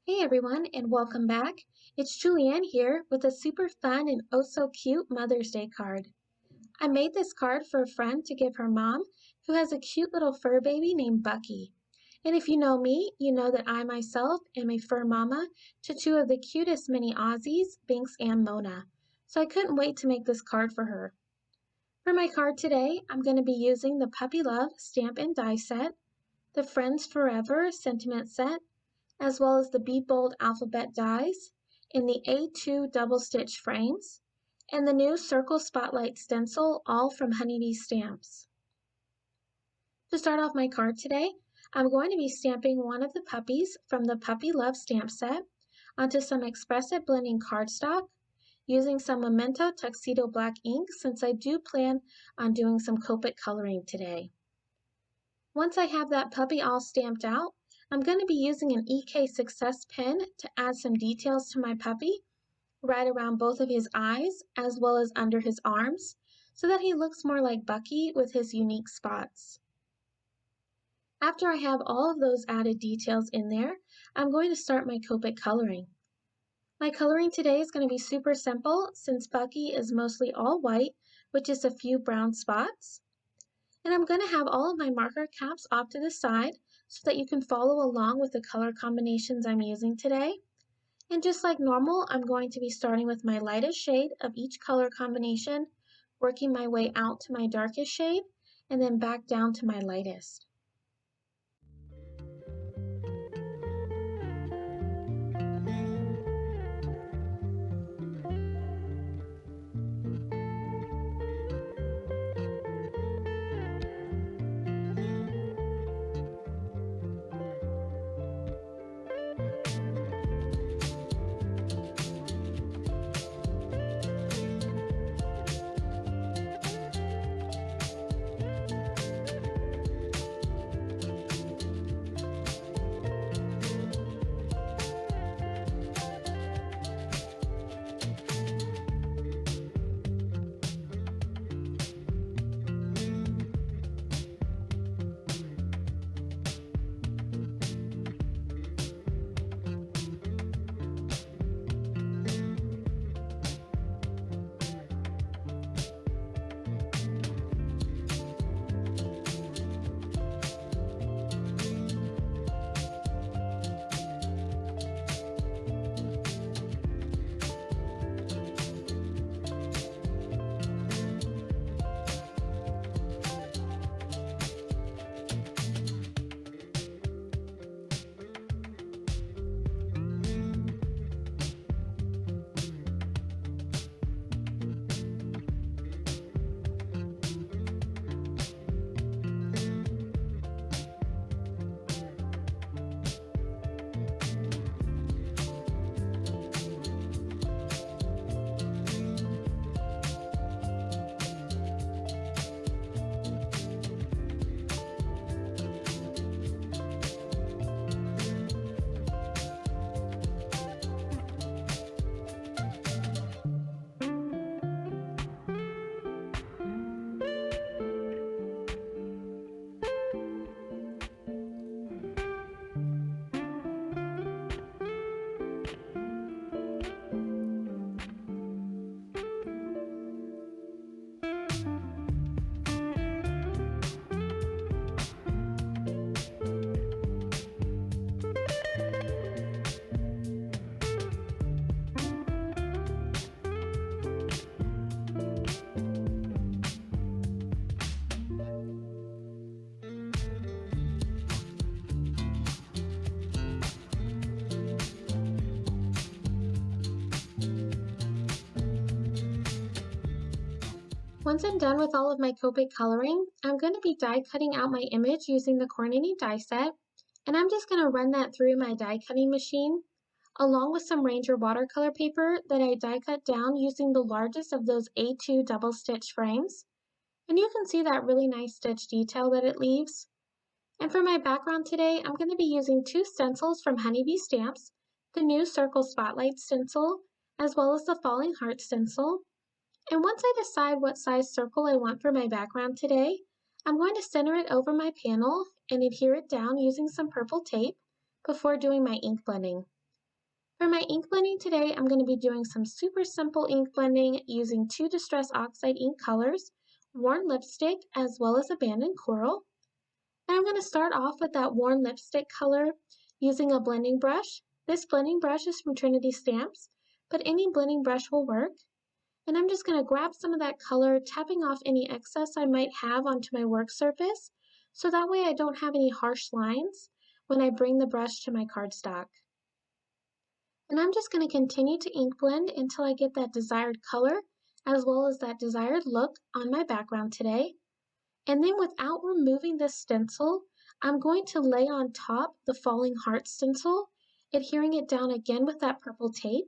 Hey everyone, and welcome back. It's Julianne here with a super fun and oh so cute Mother's Day card. I made this card for a friend to give her mom, who has a cute little fur baby named Bucky. And if you know me, you know that I myself am a fur mama to two of the cutest mini Aussies, Binks and Mona. So I couldn't wait to make this card for her. For my card today, I'm going to be using the Puppy Love Stamp and Die set, the Friends Forever Sentiment set, as well as the Be Bold alphabet dies in the A2 double stitch frames, and the new Circle Spotlight stencil, all from Honeybee Stamps. To start off my card today, I'm going to be stamping one of the puppies from the Puppy Love stamp set onto some expressive blending cardstock using some Memento Tuxedo Black ink since I do plan on doing some Copic coloring today. Once I have that puppy all stamped out, I'm going to be using an EK Success pen to add some details to my puppy, right around both of his eyes as well as under his arms, so that he looks more like Bucky with his unique spots. After I have all of those added details in there, I'm going to start my Copic coloring. My coloring today is going to be super simple since Bucky is mostly all white with just a few brown spots. And I'm going to have all of my marker caps off to the side so that you can follow along with the color combinations I'm using today. And just like normal, I'm going to be starting with my lightest shade of each color combination, working my way out to my darkest shade, and then back down to my lightest. Once I'm done with all of my Copic coloring, I'm going to be die cutting out my image using the Cornini die set, and I'm just going to run that through my die cutting machine, along with some Ranger watercolor paper that I die cut down using the largest of those A2 double stitch frames. And you can see that really nice stitch detail that it leaves. And for my background today, I'm going to be using two stencils from Honeybee Stamps, the new Circle Spotlight stencil, as well as the Falling Heart stencil. And once I decide what size circle I want for my background today, I'm going to center it over my panel and adhere it down using some purple tape before doing my ink blending. For my ink blending today, I'm going to be doing some super simple ink blending using two Distress Oxide ink colors, worn lipstick, as well as abandoned coral. And I'm going to start off with that worn lipstick color using a blending brush. This blending brush is from Trinity Stamps, but any blending brush will work. And I'm just going to grab some of that color, tapping off any excess I might have onto my work surface, so that way I don't have any harsh lines when I bring the brush to my cardstock. And I'm just going to continue to ink blend until I get that desired color, as well as that desired look on my background today. And then without removing this stencil, I'm going to lay on top the falling heart stencil, adhering it down again with that purple tape.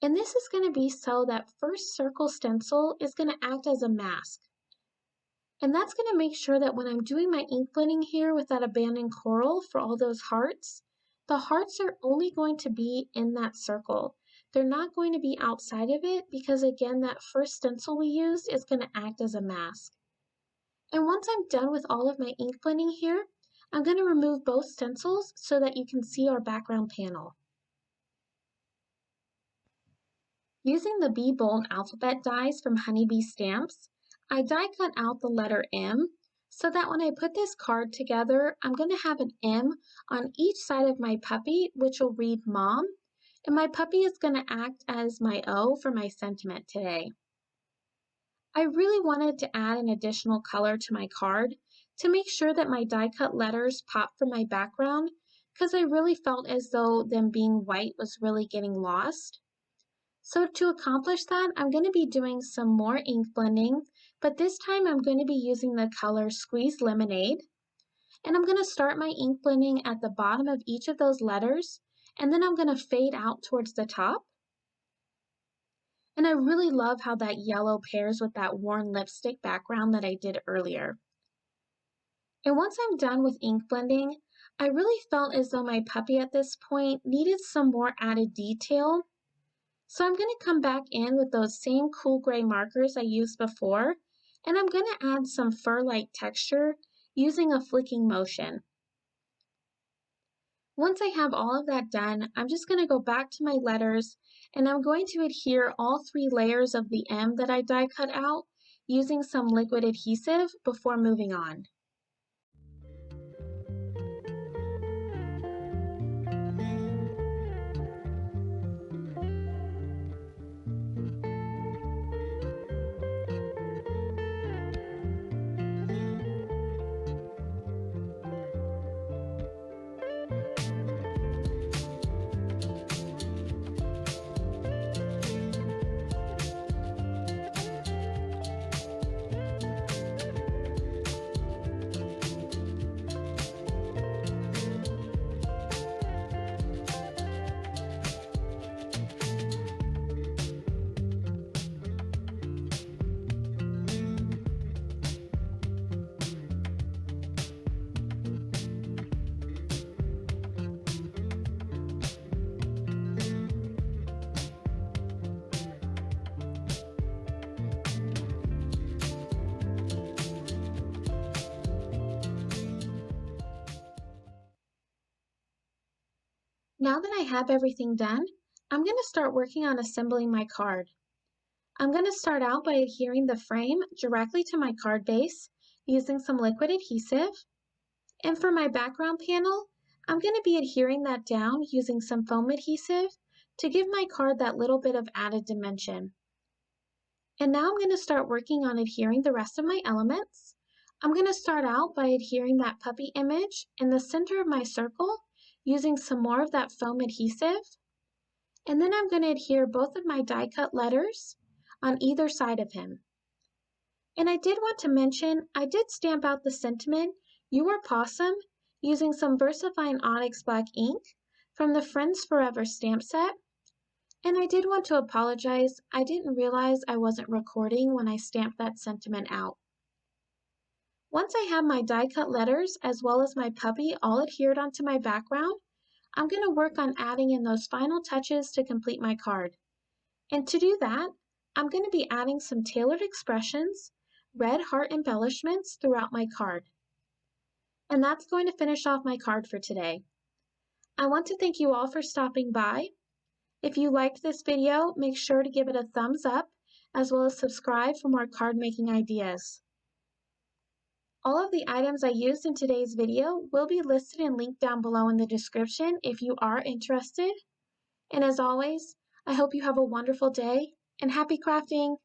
And this is going to be so that first circle stencil is going to act as a mask. And that's going to make sure that when I'm doing my ink blending here with that abandoned coral for all those hearts, the hearts are only going to be in that circle. They're not going to be outside of it because again, that first stencil we used is going to act as a mask. And once I'm done with all of my ink blending here, I'm going to remove both stencils so that you can see our background panel. Using the Be Bold alphabet dies from Honeybee Stamps, I die cut out the letter M so that when I put this card together, I'm going to have an M on each side of my puppy, which will read Mom, and my puppy is going to act as my O for my sentiment today. I really wanted to add an additional color to my card to make sure that my die cut letters pop from my background because I really felt as though them being white was really getting lost. So to accomplish that, I'm going to be doing some more ink blending, but this time I'm going to be using the color Squeeze Lemonade. And I'm going to start my ink blending at the bottom of each of those letters, and then I'm going to fade out towards the top. And I really love how that yellow pairs with that worn lipstick background that I did earlier. And once I'm done with ink blending, I really felt as though my puppy at this point needed some more added detail. So I'm going to come back in with those same cool gray markers I used before, and I'm going to add some fur-like texture using a flicking motion. Once I have all of that done, I'm just going to go back to my letters, and I'm going to adhere all three layers of the M that I die cut out using some liquid adhesive before moving on. Now that I have everything done, I'm going to start working on assembling my card. I'm going to start out by adhering the frame directly to my card base using some liquid adhesive. And for my background panel, I'm going to be adhering that down using some foam adhesive to give my card that little bit of added dimension. And now I'm going to start working on adhering the rest of my elements. I'm going to start out by adhering that puppy image in the center of my circle using some more of that foam adhesive. And then I'm going to adhere both of my die cut letters on either side of him. And I did want to mention, I did stamp out the sentiment, "You are Pawsome," using some VersaFine Onyx Black ink from the Friends Forever stamp set. And I did want to apologize, I didn't realize I wasn't recording when I stamped that sentiment out. Once I have my die cut letters as well as my puppy all adhered onto my background, I'm going to work on adding in those final touches to complete my card. And to do that, I'm going to be adding some tailored expressions, red heart embellishments throughout my card. And that's going to finish off my card for today. I want to thank you all for stopping by. If you liked this video, make sure to give it a thumbs up, as well as subscribe for more card making ideas. All of the items I used in today's video will be listed and linked down below in the description if you are interested. And as always, I hope you have a wonderful day and happy crafting!